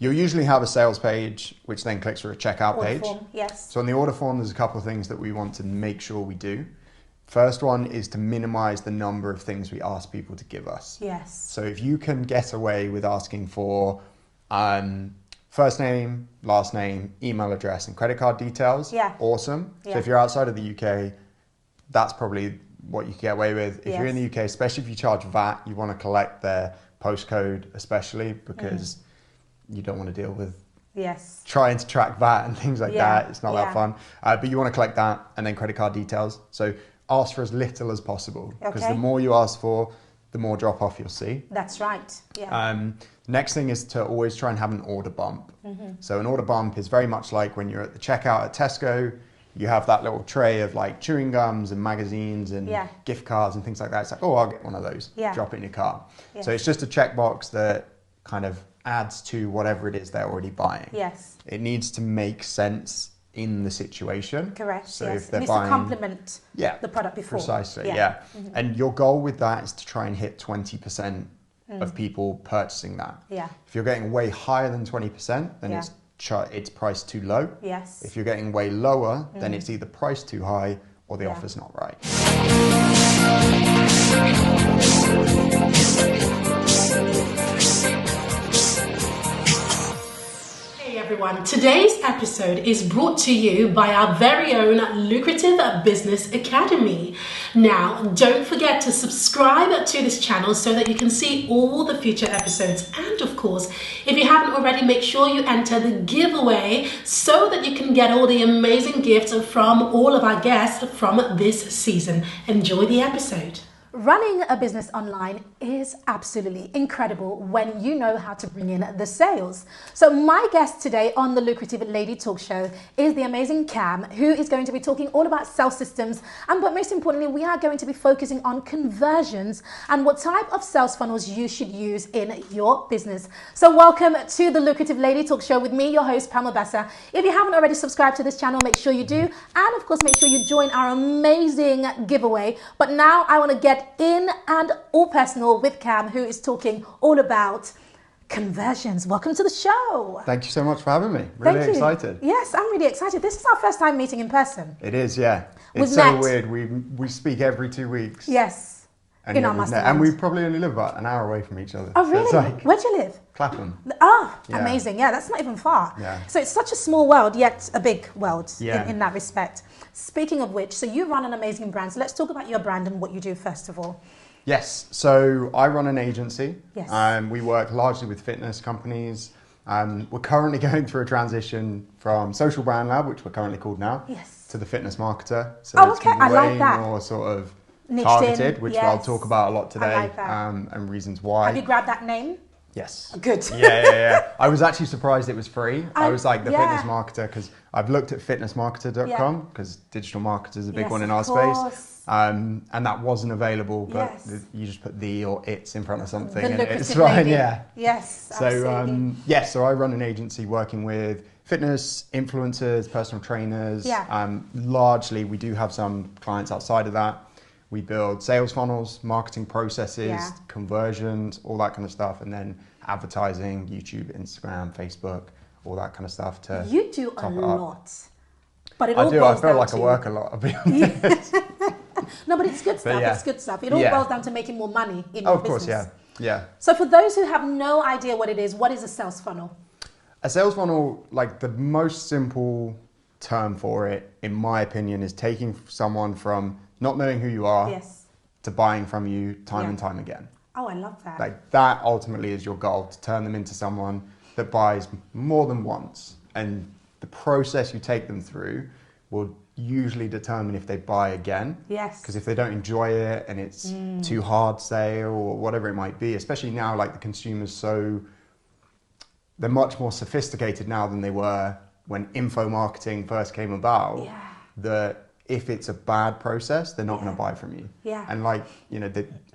You'll usually have a sales page, which then clicks for a checkout Order page. form, yes. So on the order form, there's a couple of things that we want to make sure we do. First one is to minimize the number of things we ask people to give us. Yes. So if you can get away with asking for first name, last name, email address, and credit card details, awesome. So if you're outside of the UK, that's probably what you can get away with. If you're in the UK, especially if you charge VAT, you want to collect their postcode, especially because you don't want to deal with trying to track VAT and things like that. It's not that fun. But you want to collect that and then credit card details. So ask for as little as possible because the more you ask for, the more drop off you'll see. That's right. Yeah. Next thing is to always try and have an order bump. So an order bump is very much like when you're at the checkout at Tesco, you have that little tray of like chewing gums and magazines and gift cards and things like that. It's like, oh, I'll get one of those. Drop it in your cart. So it's just a checkbox that kind of adds to whatever it is they're already buying. Yes. It needs to make sense in the situation. Correct. So yes. if they're it needs buying, to complement the product before. Precisely. Yeah. And your goal with that is to try and hit 20% of people purchasing that. Yeah. If you're getting way higher than 20%, then it's priced too low. Yes. If you're getting way lower, then it's either priced too high or the offer's not right. Everyone, today's episode is brought to you by our very own Lucrative Business Academy. Now, don't forget to subscribe to this channel so that you can see all the future episodes. And of course, if you haven't already, make sure you enter the giveaway so that you can get all the amazing gifts from all of our guests from this season. Enjoy the episode. Running a business online is absolutely incredible when you know how to bring in the sales. So my guest today on the Lucrative Lady Talk Show is the amazing Cam, who is going to be talking all about sales systems. But most importantly, we are going to be focusing on conversions and what type of sales funnels you should use in your business. So welcome to the Lucrative Lady Talk Show with me, your host, Obasa. If you haven't already subscribed to this channel, make sure you do. And of course, make sure you join our amazing giveaway. But now I want to get in and all personal with Cam, who is talking all about conversions. Welcome to the show. Thank you so much for having me. Really excited. Yes, I'm really excited. This is our first time meeting in person. It is, yeah. It's so weird. We speak every 2 weeks. Yes. And in our mastermind. And we probably only live about an hour away from each other. Oh, really? So where do you live? Clapham. Oh, amazing. Yeah, that's not even far. Yeah. So it's such a small world, yet a big world in that respect. Speaking of which, so you run an amazing brand. So let's talk about your brand and what you do first of all. Yes. So I run an agency. Yes. We work largely with fitness companies. We're currently going through a transition from Social Brand Lab, which we're currently called now, to the Fitness Marketer. So it's I like that. More sort of niched targeted, in. which I'll talk about a lot today, I like that. and reasons why. Have you grabbed that name? Yes. Good. Yeah. I was actually surprised it was free. I was like the Fitness Marketer because I've looked at fitnessmarketer.com because digital marketer is a big one in our space. And that wasn't available, but you just put the or it's in front of something and it's fine. Yeah. Yes. So so I run an agency working with fitness influencers, personal trainers. Largely, we do have some clients outside of that. We build sales funnels, marketing processes, conversions, all that kind of stuff, and then advertising, YouTube, Instagram, Facebook, all that kind of stuff. You do a lot, but it I all do. boils I feel down like I work a lot. I'll be honest. No, but it's good stuff. It's good stuff. It all boils down to making more money in your business. Of course, yeah. So for those who have no idea what it is, what is a sales funnel? A sales funnel, like the most simple term for it, in my opinion, is taking someone from not knowing who you are to buying from you time and time again. Oh, I love that. Like that ultimately is your goal, to turn them into someone that buys more than once. And the process you take them through will usually determine if they buy again. Yes. Because if they don't enjoy it and it's too hard, say, or whatever it might be, especially now, like the consumers, they're much more sophisticated now than they were when info marketing first came about. That if it's a bad process, they're not going to buy from you. And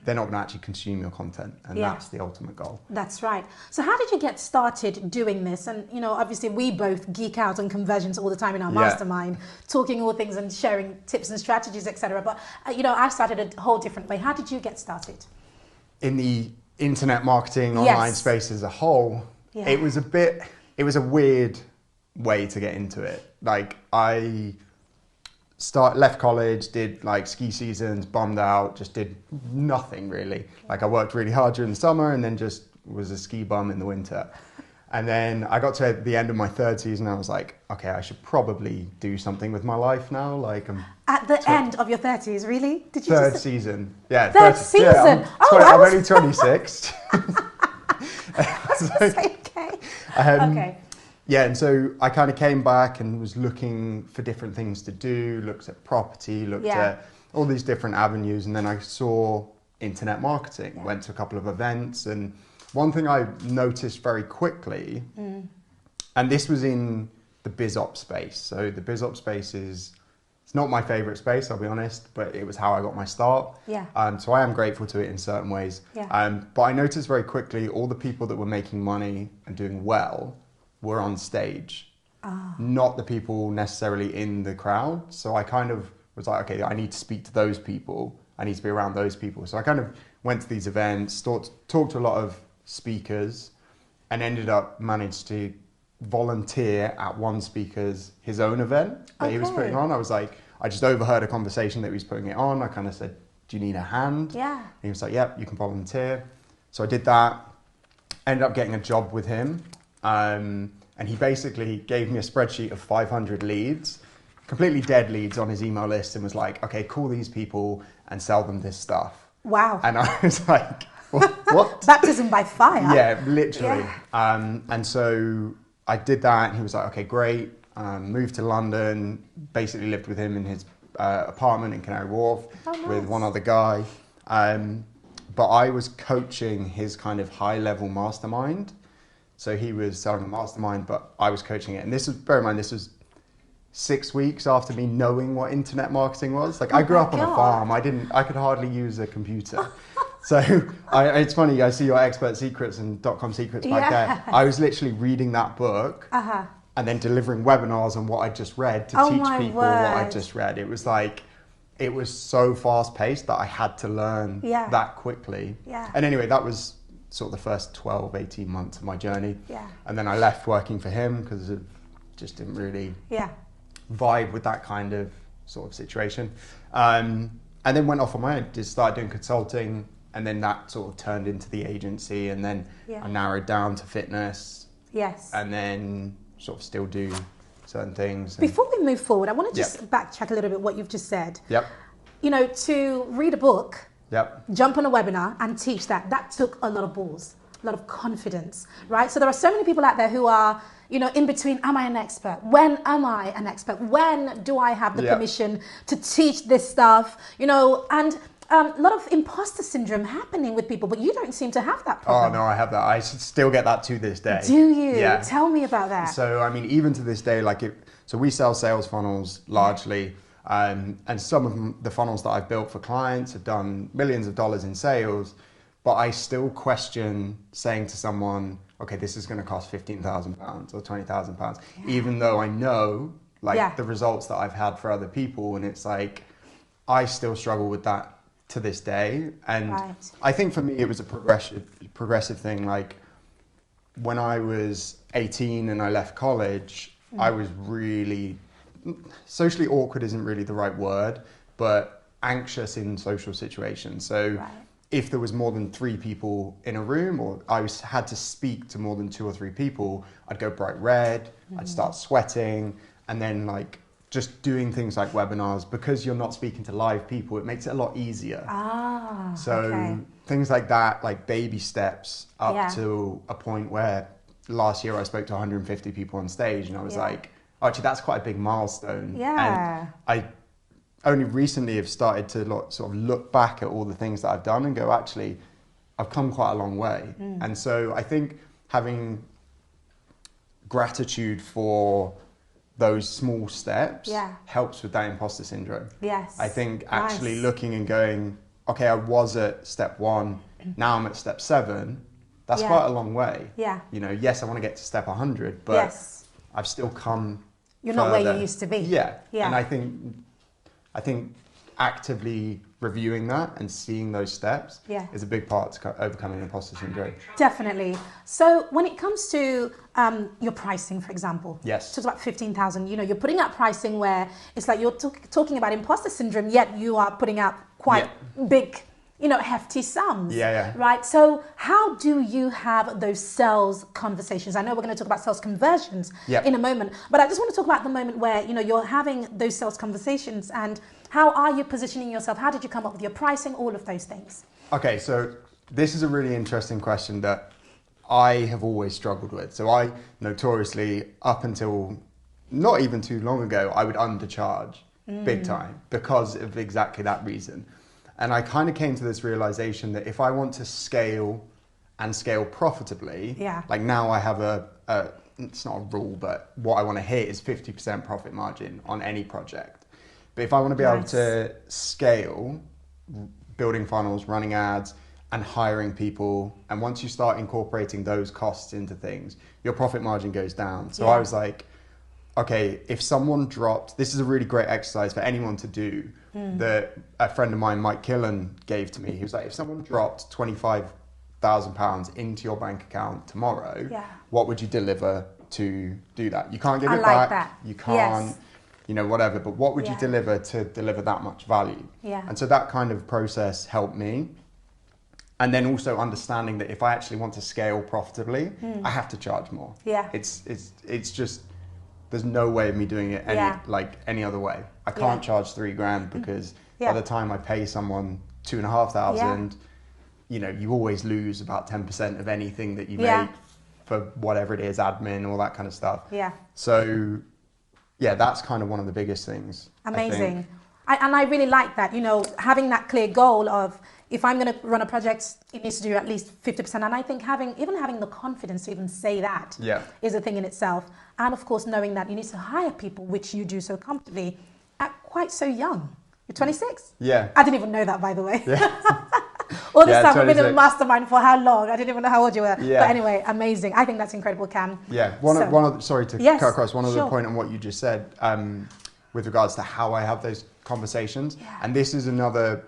they're not going to actually consume your content. And that's the ultimate goal. That's right. So how did you get started doing this? And, obviously we both geek out on conversions all the time in our mastermind, talking all things and sharing tips and strategies, etc. But, I started a whole different way. How did you get started? In the internet marketing online space as a whole, it was a weird way to get into it. Like I left college, did like ski seasons, bummed out, just did nothing really. Like I worked really hard during the summer and then just was a ski bum in the winter. And then I got to the end of my third season and I was like, okay, I should probably do something with my life now. Like I'm at the end of your 30s, really? Did you third season. Yeah. Third season. Yeah, I'm only 26. Okay. Okay. Yeah, and so I kind of came back and was looking for different things to do, looked at property, looked at all these different avenues, and then I saw internet marketing, went to a couple of events, and one thing I noticed very quickly, and this was in the BizOps space. So the BizOps space it's not my favorite space, I'll be honest, but it was how I got my start. Yeah. So I am grateful to it in certain ways. Yeah. But I noticed very quickly all the people that were making money and doing well were on stage, not the people necessarily in the crowd. So I kind of was like, okay, I need to speak to those people. I need to be around those people. So I kind of went to these events, talked to a lot of speakers, and ended up managed to volunteer at one speaker's his own event that he was putting on. I was like, I just overheard a conversation that he was putting it on. I kind of said, do you need a hand? Yeah. And he was like, yep, you can volunteer. So I did that, ended up getting a job with him. And he basically gave me a spreadsheet of 500 leads, completely dead leads on his email list, and was like, okay, call these people and sell them this stuff. Wow. And I was like, what? Baptism by fire. Yeah, literally. Yeah. And so I did that, and he was like, okay, great. Moved to London, basically lived with him in his apartment in Canary Wharf with one other guy. But I was coaching his kind of high-level mastermind. So he was selling a mastermind, but I was coaching it. And this was, bear in mind, this was 6 weeks after me knowing what internet marketing was. Like I grew up on a farm. I could hardly use a computer. So it's funny, I see your expert secrets and .com secrets back there. I was literally reading that book and then delivering webinars on what I just read to teach people what I just read. It was like, it was so fast paced that I had to learn that quickly. Yeah. And anyway, that was sort of the first 12, 18 months of my journey. Yeah. And then I left working for him because it just didn't really vibe with that kind of sort of situation. And then went off on my own, just started doing consulting, and then that sort of turned into the agency, and then I narrowed down to fitness. Yes. And then sort of still do certain things. Before we move forward, I want to just backtrack a little bit what you've just said. Yep. You know, to read a book, jump on a webinar and teach that took a lot of balls, a lot of confidence, right? So there are so many people out there who are, you know, in between, am I an expert? When am I an expert? When do I have the permission to teach this stuff? You know, and a lot of imposter syndrome happening with people, but you don't seem to have that problem. Oh, no, I have that. I still get that to this day. Do you? Yeah. Tell me about that. So, I mean, even to this day, so we sell sales funnels largely. And some of the funnels that I've built for clients have done millions of dollars in sales, but I still question saying to someone, okay, this is going to cost £15,000 or £20,000, even though I know the results that I've had for other people. And it's like, I still struggle with that to this day. And I think for me, it was a progressive thing. Like when I was 18 and I left college, I was really socially awkward isn't really the right word, but anxious in social situations. So if there was more than 3 people in a room, or I had to speak to more than 2 or 3 people, I'd go bright red, I'd start sweating, and then like just doing things like webinars, because you're not speaking to live people, it makes it a lot easier. So things like that, like baby steps up to a point where last year I spoke to 150 people on stage, and I was like, actually, that's quite a big milestone. Yeah. And I only recently have started to sort of look back at all the things that I've done and go, actually, I've come quite a long way. And so I think having gratitude for those small steps helps with that imposter syndrome. Yes. I think actually looking and going, okay, I was at step 1, now I'm at step 7. That's quite a long way. Yeah. You know, yes, I want to get to step 100, but I've still come You're not where you used to be. Yeah. And I think actively reviewing that and seeing those steps is a big part to overcoming imposter syndrome. Definitely. So when it comes to your pricing, for example, yes, it's about 15,000. You're putting out pricing where it's like you're talking about imposter syndrome, yet you are putting out quite big, hefty sums. Right. So how do you have those sales conversations? I know we're going to talk about sales conversions in a moment, but I just want to talk about the moment where, you're having those sales conversations, and how are you positioning yourself? How did you come up with your pricing? All of those things. Okay. So this is a really interesting question that I have always struggled with. So I notoriously, up until not even too long ago, I would undercharge big time because of exactly that reason. And I kind of came to this realization that if I want to scale and scale profitably, like now I have it's not a rule, but what I want to hit is 50% profit margin on any project. But if I want to be able to scale, building funnels, running ads, and hiring people, and once you start incorporating those costs into things, your profit margin goes down. So I was like, okay, if someone dropped, this is a really great exercise for anyone to do, that a friend of mine, Mike Killen, gave to me. He was like, if someone dropped £25,000 into your bank account tomorrow, what would you deliver to do that? You can't give it back. You can't, whatever, but what would you deliver to deliver that much value? And so that kind of process helped me. And then also understanding that if I actually want to scale profitably, I have to charge more. It's just, there's no way of me doing it any other way. I can't charge $3,000 because by the time I pay someone $2,500, you always lose about 10% of anything that you make for whatever it is, admin, all that kind of stuff. So that's kind of one of the biggest things. Amazing. And I really like that, having that clear goal of, if I'm going to run a project, it needs to do at least 50%. And I think having the confidence to even say that is a thing in itself. And of course, knowing that you need to hire people, which you do so comfortably at quite so young. You're 26? Yeah. I didn't even know that, by the way. All this time, we've been in a mastermind for how long? I didn't even know how old you were. But anyway, amazing. I think that's incredible, Cam. Sorry to cut across. One other point on what you just said with regards to how I have those conversations. And this is another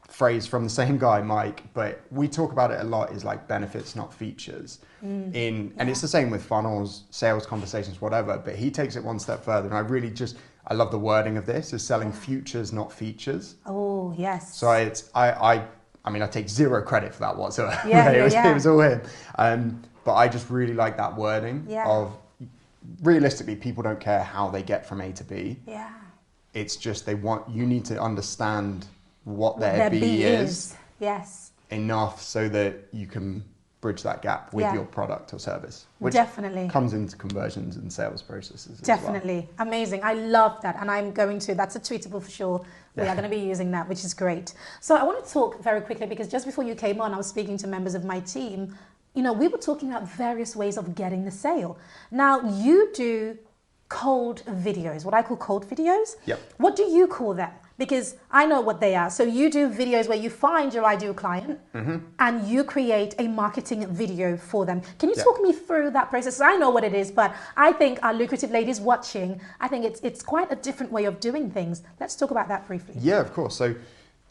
phrase from the same guy, Mike, but we talk about it a lot, is like benefits, not features. And it's the same with funnels, sales conversations, whatever, but he takes it one step further. And I love the wording of this, is selling futures, not features. Oh, yes. So I take zero credit for that whatsoever. It was all him. But I just really like that wording of, realistically, people don't care how they get from A to B. It's just you need to understand what their B is. Enough so that you can bridge that gap with your product or service, which comes into conversions and sales processes as well. Amazing. I love that. And that's a tweetable for sure. We are going to be using that, which is great. So I want to talk very quickly, because just before you came on, I was speaking to members of my team. We were talking about various ways of getting the sale. Now, you do cold videos, what I call cold videos. What do you call them? Because I know what they are. So you do videos where you find your ideal client and you create a marketing video for them. Can you talk me through that process? I know what it is, but I think our lucrative ladies watching, I think it's quite a different way of doing things. Let's talk about that briefly. Yeah, of course. So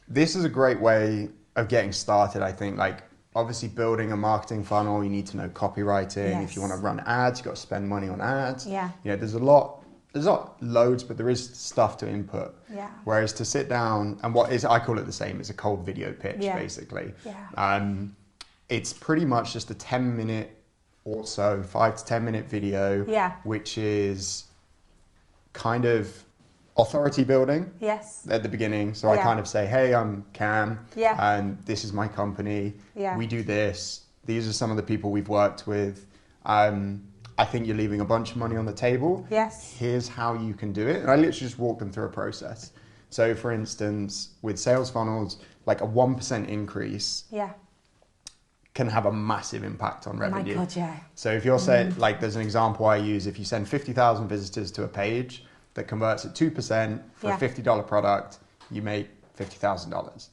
this is a great way of getting started, I think. Like, obviously building a marketing funnel, you need to know copywriting. If you want to run ads, you've got to spend money on ads. There's not loads, but there is stuff to input. Whereas to sit down and I call it the same, it's a cold video pitch, basically. It's pretty much just a 10-minute or so, 5 to 10 minute video, which is kind of authority building at the beginning. So I kind of say, hey, I'm Cam, and this is my company. We do this. These are some of the people we've worked with. I think you're leaving a bunch of money on the table. Here's how you can do it. And I literally just walk them through a process. So for instance, with sales funnels, like a 1% increase can have a massive impact on revenue. Oh my God, So if you're saying, like, there's an example I use, if you send 50,000 visitors to a page that converts at 2% for a $50 product, you make $50,000.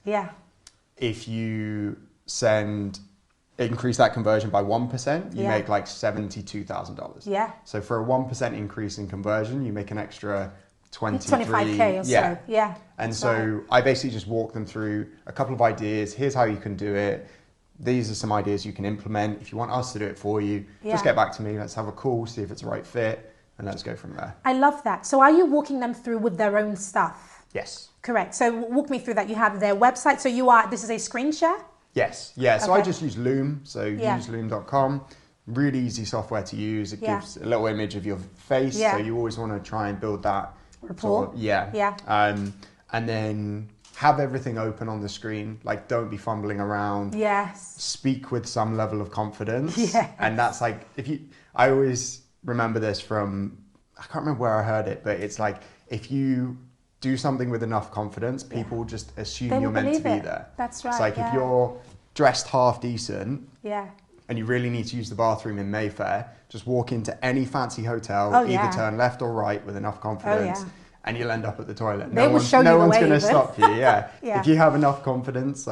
If you increase that conversion by 1%, you make like $72,000. So for a 1% increase in conversion, you make an extra 25K or so. Yeah. And so I basically just walk them through a couple of ideas. Here's how you can do it. These are some ideas you can implement. If you want us to do it for you, just get back to me. Let's have a call, see if it's the right fit, and let's go from there. I love that. So are you walking them through with their own stuff? Yes. Correct. So walk me through that. You have their website. So this is a screen share? Yes. Yeah. So I just use Loom. So use loom.com. Really easy software to use. It gives a little image of your face. So you always want to try and build that rapport. And then have everything open on the screen. Like, don't be fumbling around. Yes. Speak with some level of confidence. Yes. And that's like, I always remember this from, I can't remember where I heard it, but it's like, if you do something with enough confidence, people just assume you're meant to be there. That's right. It's like if you're dressed half decent, and you really need to use the bathroom in Mayfair, just walk into any fancy hotel, either turn left or right with enough confidence, and you'll end up at the toilet. No one's going to stop you. If you have enough confidence,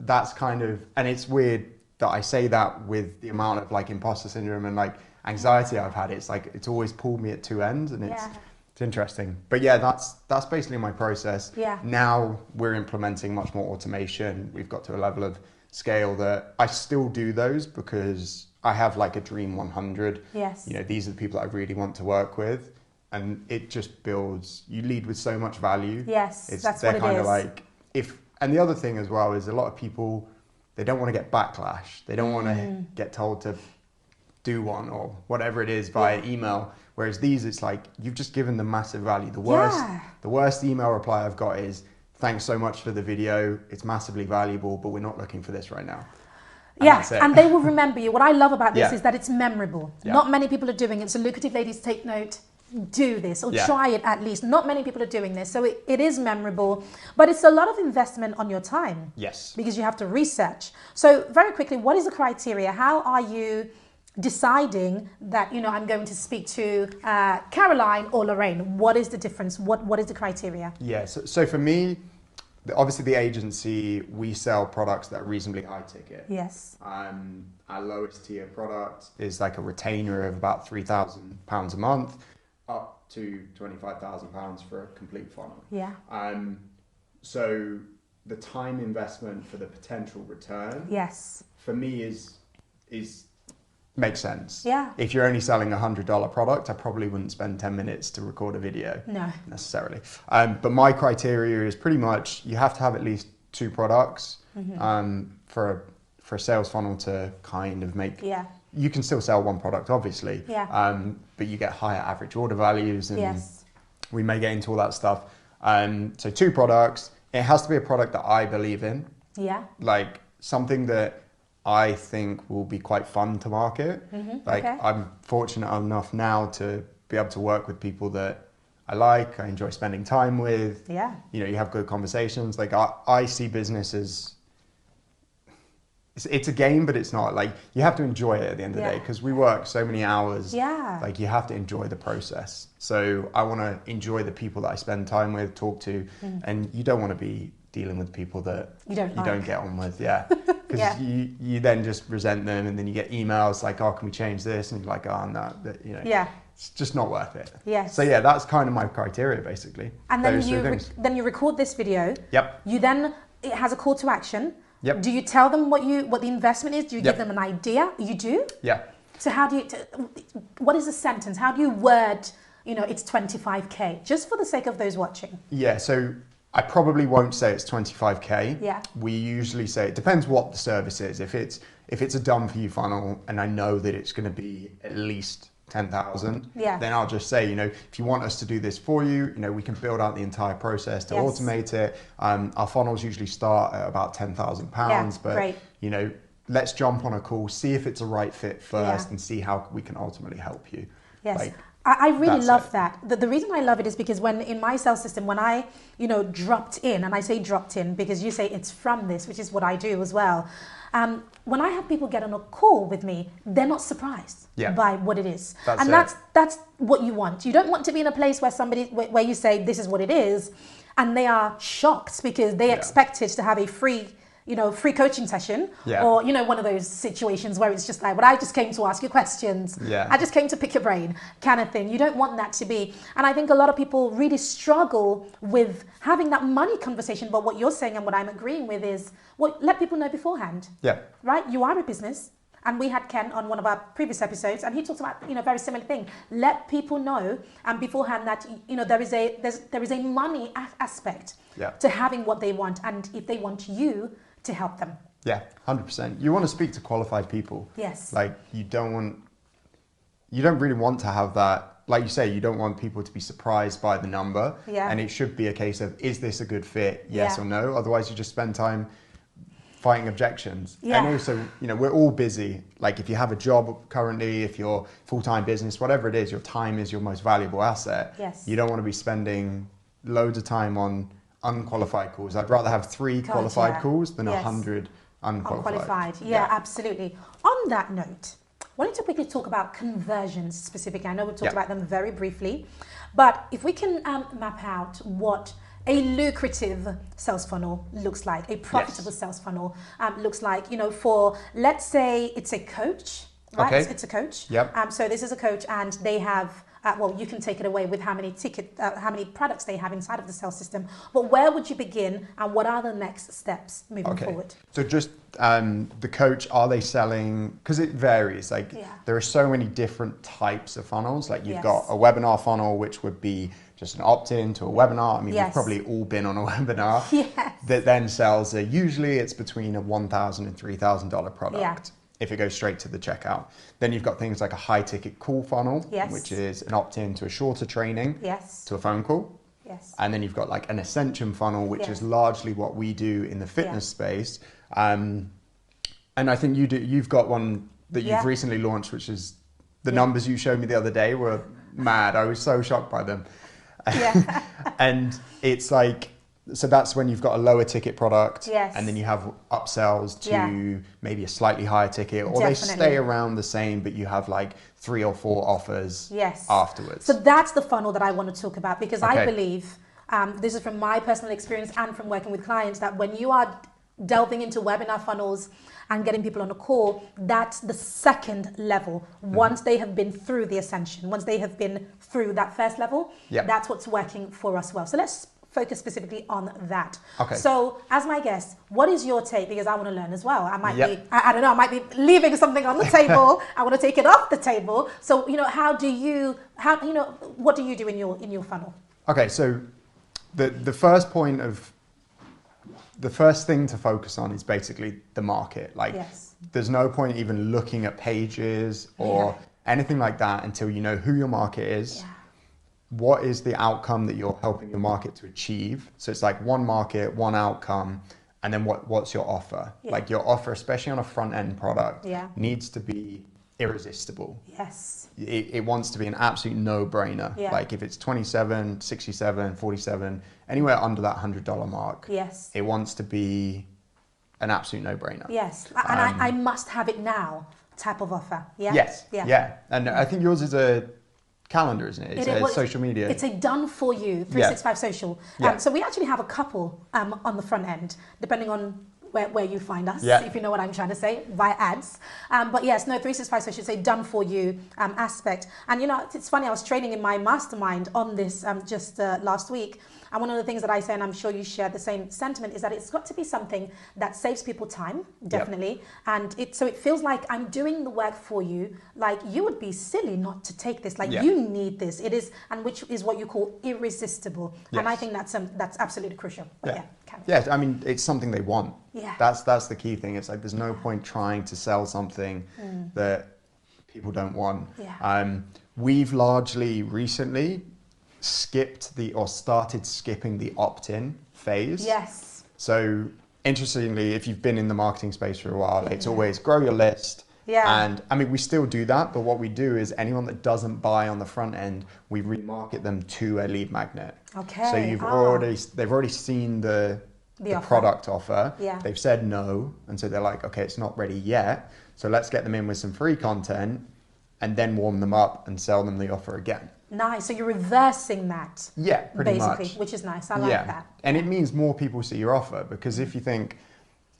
that's kind of, and it's weird that I say that with the amount of like imposter syndrome and like anxiety I've had. It's like, it's always pulled me at two ends, and it's interesting. But that's basically my process. Now we're implementing much more automation. We've got to a level of scale that I still do those because I have like a dream 100. Yes. These are the people that I really want to work with, and it just builds. You lead with so much value. Yes, that's what it is. They're kind of like and the other thing as well is a lot of people, they don't want to get backlash. They don't want to get told to do one or whatever it is via email. Whereas these, it's like you've just given them massive value. The worst email reply I've got is, "Thanks so much for the video. It's massively valuable, but we're not looking for this right now." And they will remember you. What I love about this is that it's memorable. Not many people are doing it. So Lucrative ladies, take note. Do this or try it at least. Not many people are doing this. So it is memorable, but it's a lot of investment on your time. Yes. Because you have to research. So very quickly, what is the criteria? How are you deciding that, I'm going to speak to Caroline or Lorraine? What is the difference? What is the criteria? Yeah, so for me, obviously the agency, we sell products that are reasonably high ticket. Yes. Our lowest tier product is like a retainer of about £3,000 a month, up to £25,000 for a complete funnel. Yeah. So the time investment for the potential return, for me is makes sense. Yeah. If you're only selling a $100 product, I probably wouldn't spend 10 minutes to record a video. No. Necessarily. But my criteria is pretty much you have to have at least 2 products for a sales funnel to kind of make. Yeah. You can still sell 1 product, obviously. Yeah. But you get higher average order values, and we may get into all that stuff. So 2 products. It has to be a product that I believe in. Yeah. Like something that I think will be quite fun to market. I'm fortunate enough now to be able to work with people that I like, I enjoy spending time with. Yeah. You have good conversations. Like I see business as, it's a game, but it's not. Like, you have to enjoy it at the end of the day, because we work so many hours. Yeah. Like, you have to enjoy the process. So I want to enjoy the people that I spend time with, talk to, and you don't want to be dealing with people that you don't get on with. Because you then just resent them, and then you get emails like, "Oh, can we change this?" And you're like, "Oh, no, it's just not worth it." Yes. So that's kind of my criteria, basically. And then you record this video. Yep. It has a call to action. Yep. Do you tell them what the investment is? Do you give them an idea? You do? Yeah. So what is the sentence? How do you word, it's 25K, just for the sake of those watching? Yeah, so I probably won't say it's 25K. Yeah. We usually say, it depends what the service is. If it's a done for you funnel and I know that it's going to be at least 10,000, then I'll just say, if you want us to do this for you, we can build out the entire process to automate it. Our funnels usually start at about £10,000, but great. Let's jump on a call, see if it's a right fit first, and see how we can ultimately help you. Yes. I really love that. The reason I love it is because when in my sales system, when I, dropped in, and I say dropped in because you say it's from this, which is what I do as well. When I have people get on a call with me, they're not surprised by what it is. That's what you want. You don't want to be in a place where you say this is what it is, and they are shocked because they expected to have a free free coaching session, yeah. or, one of those situations where it's just like, well, I just came to ask you questions. Yeah. I just came to pick your brain kind of thing. You don't want that to be. And I think a lot of people really struggle with having that money conversation. But what you're saying and what I'm agreeing with is, well, let people know beforehand. Yeah. Right? You are a business. And we had Ken on one of our previous episodes, and he talks about, very similar thing. Let people know beforehand that, there is a money aspect to having what they want, and if they want you to help them. Yeah, 100%. You want to speak to qualified people. Yes. Like, you don't really want to have that, like you say, you don't want people to be surprised by the number. Yeah. And it should be a case of, is this a good fit? Yes or no? Otherwise, you just spend time fighting objections. Yeah. And also, we're all busy. Like, if you have a job currently, if you're full-time business, whatever it is, your time is your most valuable asset. Yes. You don't want to be spending loads of time on unqualified calls. I'd rather have 3 qualified calls than 100 unqualified. Yeah, absolutely. On that note, I wanted to quickly talk about conversions specifically. I know we've talked about them very briefly, but if we can map out what a lucrative sales funnel looks like, a profitable sales funnel looks like, for, let's say it's a coach, right? Okay. It's a coach. Yep. So this is a coach, and they have, you can take it away with how many products they have inside of the sales system. But where would you begin, and what are the next steps moving forward? So just the coach, are they selling, because it varies. Like, there are so many different types of funnels. Like, you've got a webinar funnel, which would be just an opt-in to a webinar. I mean, we've probably all been on a webinar. That then sells, usually it's between a $1,000 and $3,000 product. If it goes straight to the checkout. Then you've got things like a high ticket call funnel, which is an opt-in to a shorter training, to a phone call. And then you've got like an ascension funnel, which is largely what we do in the fitness space. And I think you've got one that you've recently launched, which is the numbers you showed me the other day were mad. I was so shocked by them. And it's like, so that's when you've got a lower ticket product, and then you have upsells to maybe a slightly higher ticket, or they stay around the same, but you have like 3 or 4 offers afterwards. So that's the funnel that I want to talk about, because I believe, this is from my personal experience and from working with clients, that when you are delving into webinar funnels and getting people on a call, that's the second level. Once they have been through the ascension, once they have been through that first level, that's what's working for us well. So let's focus specifically on that. So as my guest, what is your take? Because I want to learn as well. I might be, I don't know, I might be leaving something on the table. I want to take it off the table. So, what do you do in your funnel? Okay, so the first point of, the first thing to focus on is basically the market. Like, there's no point even looking at pages or anything like that until you know who your market is. What is the outcome that you're helping your market to achieve? So it's like one market, one outcome, and then what's your offer? Like, your offer, especially on a front end product, needs to be irresistible. It wants to be an absolute no-brainer. Like, if it's 27, 67, 47, anywhere under that $100 mark, it wants to be an absolute no-brainer. And I must have it now type of offer. And I think yours is a calendar, isn't it? It's social media. It's a done for you 365 social. So we actually have a couple on the front end, depending on where you find us, if you know what I'm trying to say, via ads. But yes, no, 365 social is a done for you aspect. And it's funny, I was training in my mastermind on this just last week. And one of the things that I say, and I'm sure you share the same sentiment, is that it's got to be something that saves people time, definitely. And so it feels like I'm doing the work for you. Like, you would be silly not to take this. Like, you need this. It is, and which is what you call irresistible. And I think that's absolutely crucial. But I mean, it's something they want. That's the key thing. It's like, there's no point trying to sell something that people don't want. We've largely recently started skipping the opt-in phase. So interestingly, if you've been in the marketing space for a while, it's always grow your list. And I mean, we still do that, but what we do is anyone that doesn't buy on the front end, we remarket them to a lead magnet. So they've already seen the product offer. They've said no, and so they're like, okay, it's not ready yet. So let's get them in with some free content, and then warm them up and sell them the offer again. Nice. So you're reversing that. Pretty basically, much. Which is nice. I like that. And it means more people see your offer, because if you think,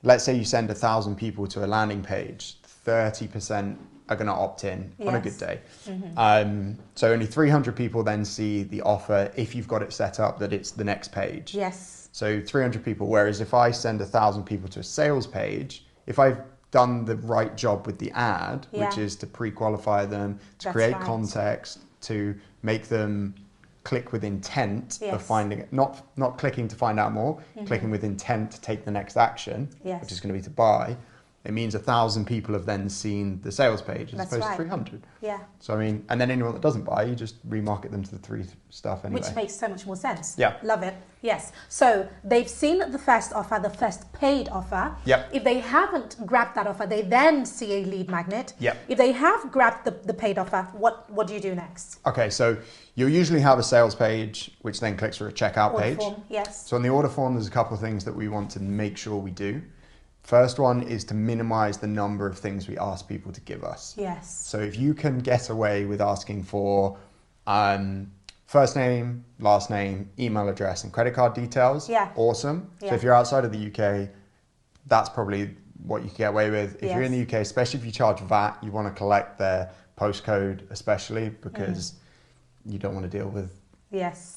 let's say you send 1,000 people to a landing page, 30% are going to opt in on a good day. So only 300 people then see the offer if you've got it set up that it's the next page. Yes. So 300 people, whereas if I send 1,000 people to a sales page, if I've done the right job with the ad, which is to pre-qualify them, to create context, to make them click with intent of finding it, not clicking to find out more, clicking with intent to take the next action, which is going to be to buy. It means 1,000 people have then seen the sales page as opposed to 300. Yeah. So I mean, and then anyone that doesn't buy, you just remarket them to the 3 stuff anyway. Which makes so much more sense. Yeah. Love it. Yes. So they've seen the first offer, the first paid offer. Yep. If they haven't grabbed that offer, they then see a lead magnet. Yep. If they have grabbed the paid offer, what do you do next? Okay, so you'll usually have a sales page, which then clicks for a checkout page. Order form, yes. So on the order form, there's a couple of things that we want to make sure we do. First one is to minimize the number of things we ask people to give us. Yes. So if you can get away with asking for first name, last name, email address, and credit card details, awesome. So if you're outside of the UK, that's probably what you can get away with. If you're in the UK, especially if you charge VAT, you want to collect their postcode, especially because you don't want to deal with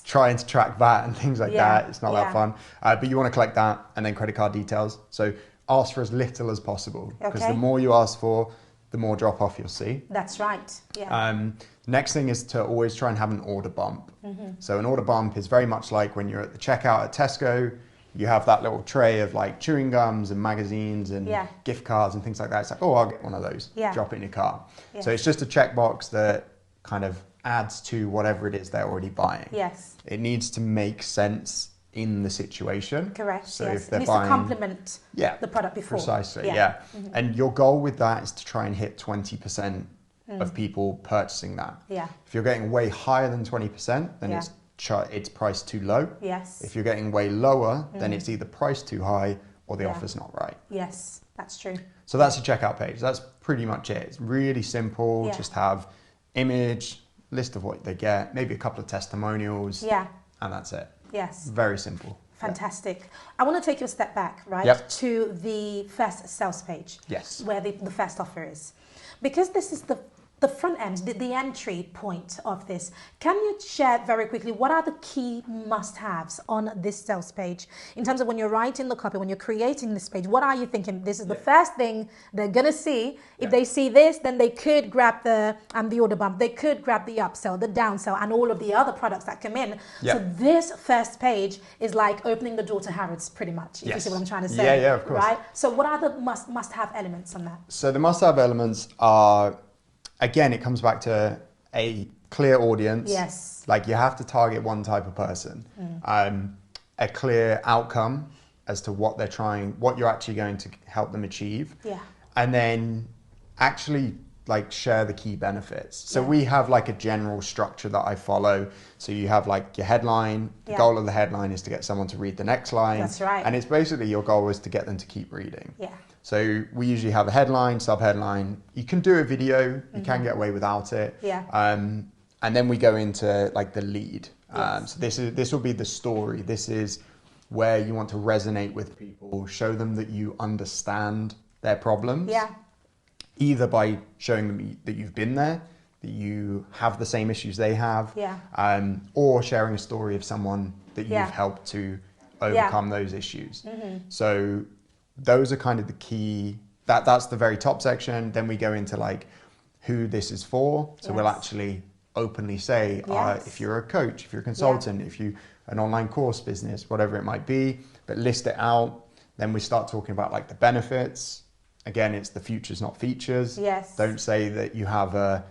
trying to track VAT and things like that. It's not that fun. But you want to collect that and then credit card details. So ask for as little as possible because the more you ask for, the more drop off you'll see. That's right. Yeah. Next thing is to always try and have an order bump. So an order bump is very much like when you're at the checkout at Tesco, you have that little tray of like chewing gums and magazines and gift cards and things like that. It's like, oh, I'll get one of those, drop it in your cart. So it's just a checkbox that kind of adds to whatever it is they're already buying. Yes. It needs to make sense in the situation. Correct. So yes. if they're it needs buying, to complement the product before. Precisely. Yeah. And your goal with that is to try and hit 20% of people purchasing that. Yeah. If you're getting way higher than 20%, then it's priced too low. Yes. If you're getting way lower, then it's either priced too high or the offer's not right. Yes, that's true. So that's a checkout page. That's pretty much it. It's really simple. Just have image, list of what they get, maybe a couple of testimonials. Yeah. And that's it. Yes. Very simple. Fantastic. I want to take you a step back, right, to the first sales page. Yes. Where the first offer is. Because this is the front end, the entry point of this. Can you share very quickly what are the key must-haves on this sales page in terms of when you're writing the copy, when you're creating this page? What are you thinking? This is the first thing they're gonna see. If they see this, then they could grab the order bump. They could grab the upsell, the downsell, and all of the other products that come in. So this first page is like opening the door to Harrods, pretty much. If you see what I'm trying to say. Yeah, of course. Right. So what are the must-have elements on that? So the must-have elements are, again, it comes back to a clear audience. Yes. Like you have to target one type of person. A clear outcome as to what they're trying, what you're actually going to help them achieve. Yeah. And then actually like share the key benefits. So we have like a general structure that I follow. So you have like your headline. The goal of the headline is to get someone to read the next line. That's right. And it's basically your goal is to get them to keep reading. Yeah. So we usually have a headline, sub-headline. You can do a video. You can get away without it. Yeah. And then we go into like the lead. So this will be the story. This is where you want to resonate with people, show them that you understand their problems. Yeah. Either by showing them that you've been there, that you have the same issues they have, or sharing a story of someone that you've helped to overcome those issues. So those are kind of the key, that's the very top section. Then we go into like who this is for. So we'll actually openly say, if you're a coach, if you're a consultant, if you an online course business, whatever it might be, but list it out. Then we start talking about like the benefits. Again, it's the futures, not features. Yes. Don't say that you have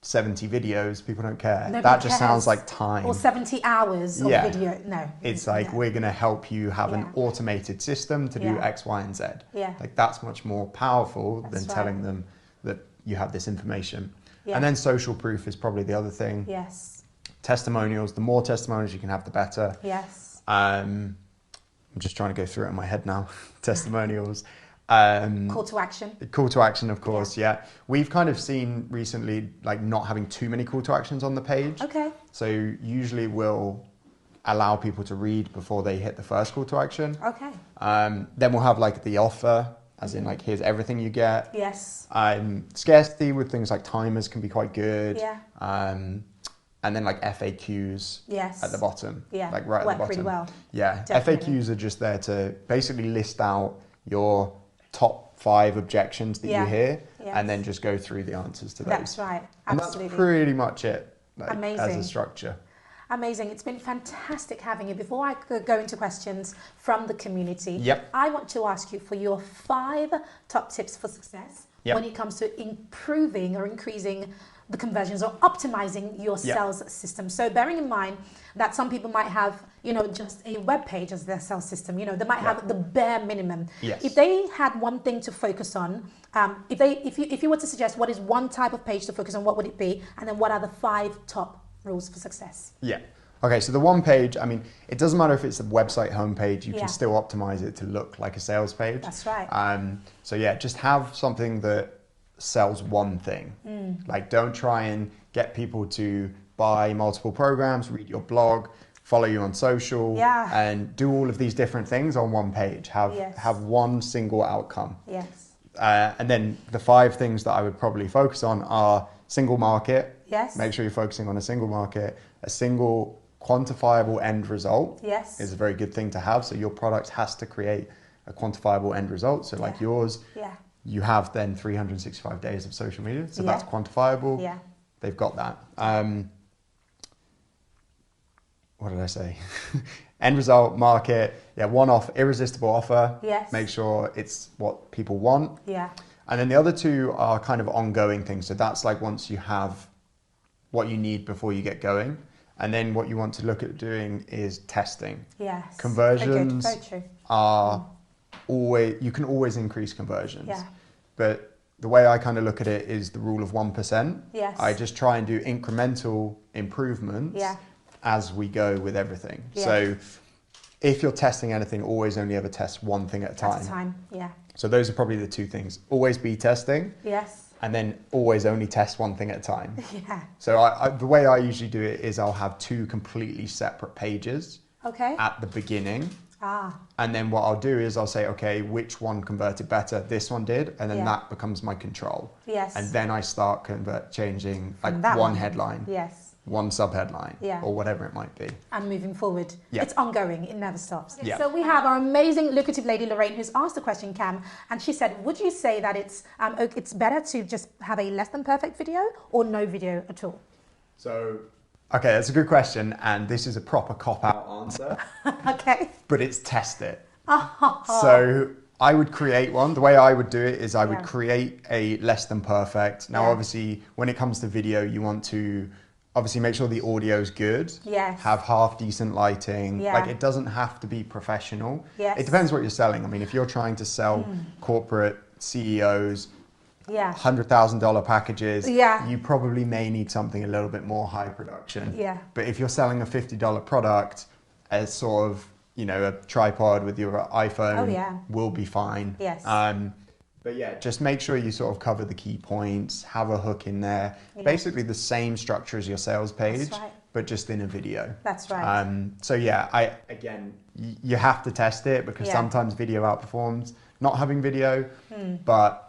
70 videos. People don't care. Nobody that just cares. Sounds like time. Or 70 hours of video. No. It's like we're going to help you have an automated system to do X, Y, and Z. Yeah. Like that's much more powerful than telling them that you have this information. Yeah. And then social proof is probably the other thing. Yes. Testimonials. The more testimonials you can have, the better. Yes. I'm just trying to go through it in my head now. Testimonials. Call to action. Call to action, of course, yeah. We've kind of seen recently, like not having too many call to actions on the page. Okay. So usually we'll allow people to read before they hit the first call to action. Okay. Then we'll have like the offer, as in like, here's everything you get. Yes. Scarcity with things like timers can be quite good. Yeah. And then like FAQs at the bottom. Yeah. Like right at the bottom. Pretty well. Yeah. Definitely. FAQs are just there to basically list out your top 5 objections that you hear, and then just go through the answers to those. That's right. Absolutely. And that's pretty much it. Like, Amazing. As a structure. Amazing. It's been fantastic having you. Before I could go into questions from the community, I want to ask you for your 5 top tips for success when it comes to improving or increasing the conversions or optimizing your sales system. So bearing in mind that some people might have, you know, just a web page as their sales system, you know, they might have the bare minimum. Yes. If they had one thing to focus on, if you were to suggest what is one type of page to focus on, what would it be? And then what are the 5 top rules for success? Yeah. Okay, so the one page, I mean, it doesn't matter if it's a website homepage, you can still optimize it to look like a sales page. That's right. So yeah, just have something that sells one thing. Like, don't try and get people to buy multiple programs, read your blog, follow you on social, and do all of these different things on one page. Have one single outcome. Yes. And then the 5 things that I would probably focus on are single market. Yes. Make sure you're focusing on a single market. A single quantifiable end result is a very good thing to have. So your product has to create a quantifiable end result. So like yours, you have then 365 days of social media. So that's quantifiable. Yeah. They've got that. What did I say? End result, market, one-off, irresistible offer. Yes. Make sure it's what people want. Yeah. And then the other 2 are kind of ongoing things. So that's like once you have what you need before you get going. And then what you want to look at doing is testing. Yes. Conversions very true. are always, you can always increase conversions. Yeah. But the way I kind of look at it is the rule of 1%. Yes. I just try and do incremental improvements as we go with everything. Yeah. So if you're testing anything, always only ever test one thing at a time. At a time, yeah. So those are probably the 2 things. Always be testing. Yes. And then always only test one thing at a time. Yeah. So the way I usually do it is I'll have 2 completely separate pages at the beginning. And then what I'll do is I'll say, okay, which one converted better? This one did. And then that becomes my control. Yes. And then I start changing like one headline. Yes. One sub-headline or whatever it might be. And moving forward. It's ongoing. It never stops. Yeah. So we have our amazing lucrative lady, Lorraine, who's asked the question, Cam, and she said, would you say that it's better to just have a less than perfect video or no video at all? So, okay, that's a good question. And this is a proper cop-out answer. Okay. But it's test it. So I would create one. The way I would do it is I would create a less than perfect. Now, obviously, when it comes to video, you want to obviously make sure the audio is good. Yes. Have half decent lighting. Yeah. Like, it doesn't have to be professional. Yes. It depends what you're selling. I mean, if you're trying to sell corporate CEOs, $100,000 packages, you probably may need something a little bit more high production. Yeah. But if you're selling a $50 product, as sort of, you know, a tripod with your iPhone will be fine. Yes. But yeah, just make sure you sort of cover the key points, have a hook in there. Yeah. Basically the same structure as your sales page, but just in a video. That's right. So yeah, you have to test it because sometimes video outperforms not having video, but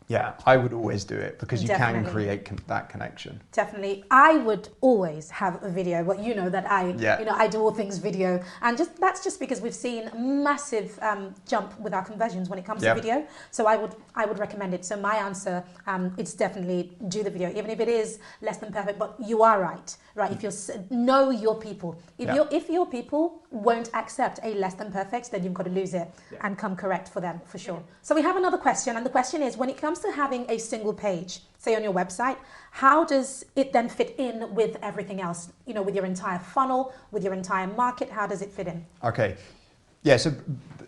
yeah, I would always do it because you can create that connection. Definitely. I would always have a video, but you know that I do all things video, and that's just because we've seen a massive jump with our conversions when it comes to video. So I would recommend it. So my answer, it's definitely do the video, even if it is less than perfect. But you are right? If you know your people, if your people won't accept a less than perfect, then you've got to lose it and come correct for them for sure. So we have another question, and the question is, when it comes to having a single page, say on your website, how does it then fit in with everything else? You know, with your entire funnel, with your entire market, how does it fit in? Okay. Yeah, so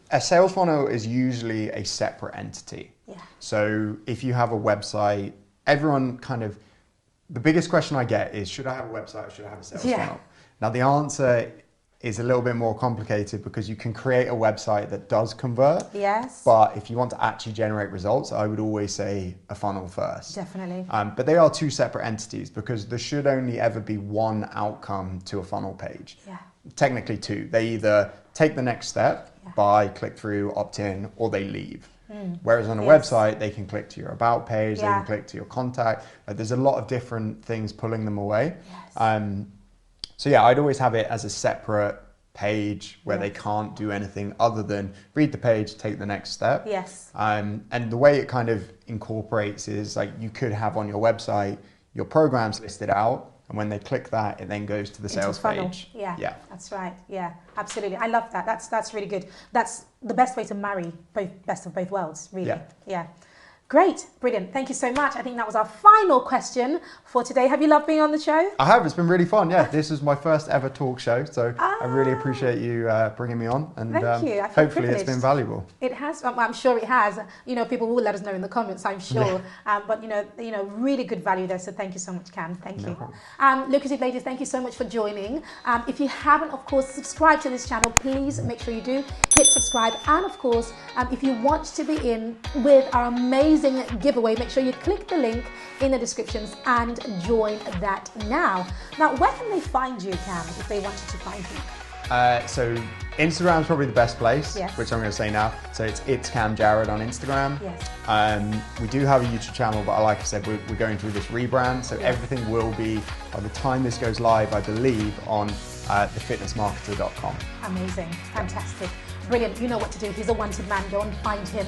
a sales funnel is usually a separate entity. Yeah. So if you have a website, everyone kind of, the biggest question I get is, should I have a website or should I have a sales funnel? Now the answer is a little bit more complicated because you can create a website that does convert. Yes. But if you want to actually generate results, I would always say a funnel first. Definitely. But they are two separate entities because there should only ever be one outcome to a funnel page. Yeah. Technically two. They either take the next step, buy, click through, opt in, or they leave. Whereas on a website, they can click to your about page, they can click to your contact. There's a lot of different things pulling them away. Yes. So yeah, I'd always have it as a separate page where they can't do anything other than read the page, take the next step. Yes. And the way it kind of incorporates is like you could have on your website your programs listed out, and when they click that, it then goes to the sales page. Yeah, that's right. Yeah, absolutely. I love that. That's really good. That's the best way to marry best of both worlds, really. Yeah. Great, brilliant. Thank you so much. I think that was our final question for today. Have you loved being on the show? I have. It's been really fun. Yeah, this is my first ever talk show, so I really appreciate you bringing me on. And thank you. Hopefully it's been valuable. It has. I'm sure it has. You know, people will let us know in the comments, I'm sure. But you know, really good value there. So thank you so much, Cam. Thank you. Lucrative ladies, thank you so much for joining. If you haven't, of course, subscribed to this channel, please make sure you do hit subscribe. And of course, if you want to be in with our amazing giveaway, make sure you click the link in the descriptions and join that now. Now, where can they find you, Cam, if they wanted to find you? So Instagram is probably the best place, Yes. which I'm going to say now. So it's Cam JARRAD on Instagram. Yes. We do have a YouTube channel, but like I said, we're going through this rebrand. So everything will be, by the time this goes live, I believe, on thefitnessmarketer.com. Amazing. Fantastic. Brilliant. You know what to do. He's a wanted man. Go and find him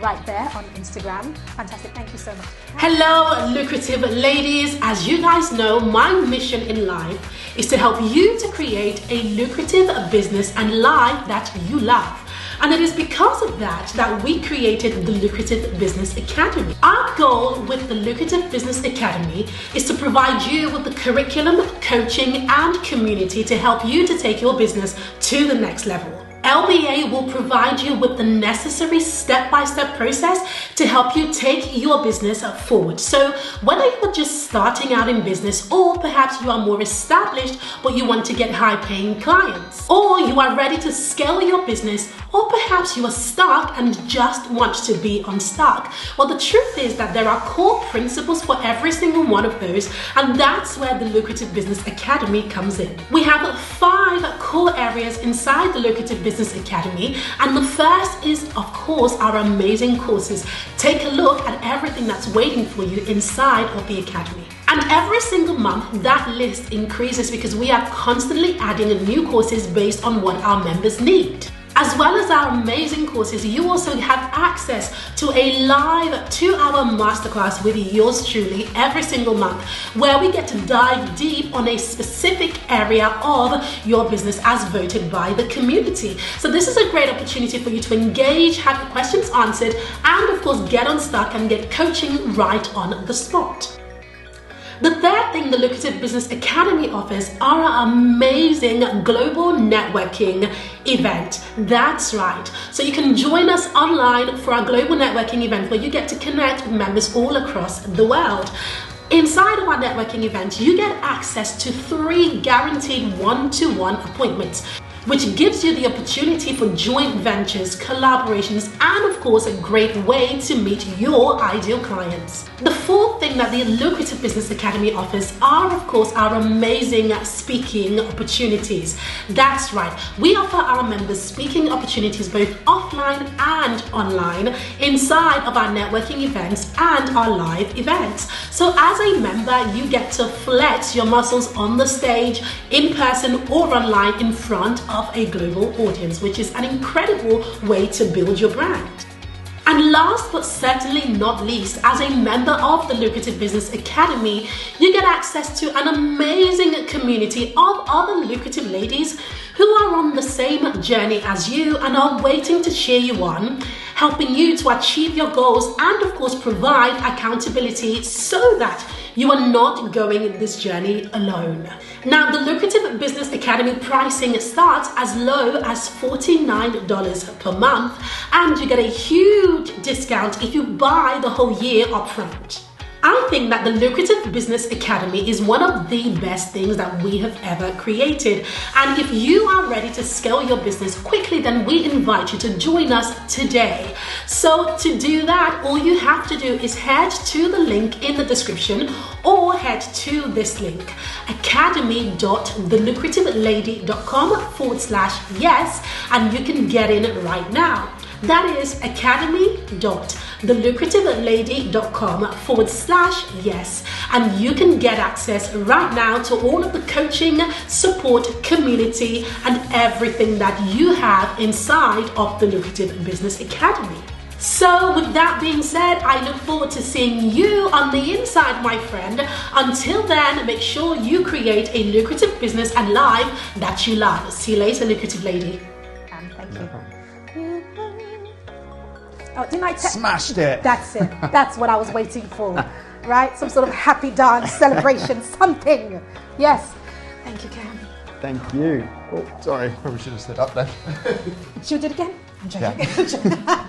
right there on Instagram. Fantastic. Thank you so much. Hello, lucrative ladies. As you guys know, my mission in life is to help you to create a lucrative business and life that you love. And it is because of that we created the Lucrative Business Academy. Our goal with the Lucrative Business Academy is to provide you with the curriculum, coaching, and community to help you to take your business to the next level. LBA will provide you with the necessary step-by-step process to help you take your business forward. So whether you're just starting out in business, or perhaps you are more established but you want to get high-paying clients, or you are ready to scale your business, or perhaps you are stuck and just want to be unstuck. Well, the truth is that there are core principles for every single one of those, and that's where the Lucrative Business Academy comes in. We have 5 core areas inside the Lucrative Business Academy, and the first is, of course, our amazing courses. Take a look at everything that's waiting for you inside of the Academy. And every single month, that list increases because we are constantly adding new courses based on what our members need. As well as our amazing courses, you also have access to a live 2-hour masterclass with yours truly every single month, where we get to dive deep on a specific area of your business as voted by the community. So this is a great opportunity for you to engage, have your questions answered, and of course get unstuck and get coaching right on the spot. The third thing the Lucrative Business Academy offers are our amazing global networking event. That's right. So you can join us online for our global networking event where you get to connect with members all across the world. Inside of our networking event, you get access to 3 guaranteed one-to-one appointments, which gives you the opportunity for joint ventures, collaborations, and of course a great way to meet your ideal clients. The fourth thing that the Lucrative Business Academy offers are of course our amazing speaking opportunities. That's right, we offer our members speaking opportunities both offline and online inside of our networking events and our live events. So as a member, you get to flex your muscles on the stage, in person or online in front of a global audience, which is an incredible way to build your brand. And last but certainly not least, as a member of the Lucrative Business Academy, you get access to an amazing community of other lucrative ladies who are on the same journey as you and are waiting to cheer you on, helping you to achieve your goals and of course provide accountability so that you are not going this journey alone. Now, the Lucrative Business Academy pricing starts as low as $49 per month, and you get a huge discount if you buy the whole year upfront. I think that the Lucrative Business Academy is one of the best things that we have ever created. And if you are ready to scale your business quickly, then we invite you to join us today. So to do that, all you have to do is head to the link in the description or head to this link, academy.thelucrativelady.com/yes, and you can get in right now. That is academy.thelucrativelady.com/yes, and you can get access right now to all of the coaching, support, community, and everything that you have inside of the Lucrative Business Academy. So with that being said, I look forward to seeing you on the inside, my friend. Until then, make sure you create a lucrative business and life that you love. See you later, Lucrative Lady. Thank you. Oh, didn't I smashed it? That's it. That's what I was waiting for, right? Some sort of happy dance, celebration, something. Yes. Thank you, Cam. Thank you. Oh, sorry. Probably should have stood up then. Should we do it again? I'm joking. Yeah.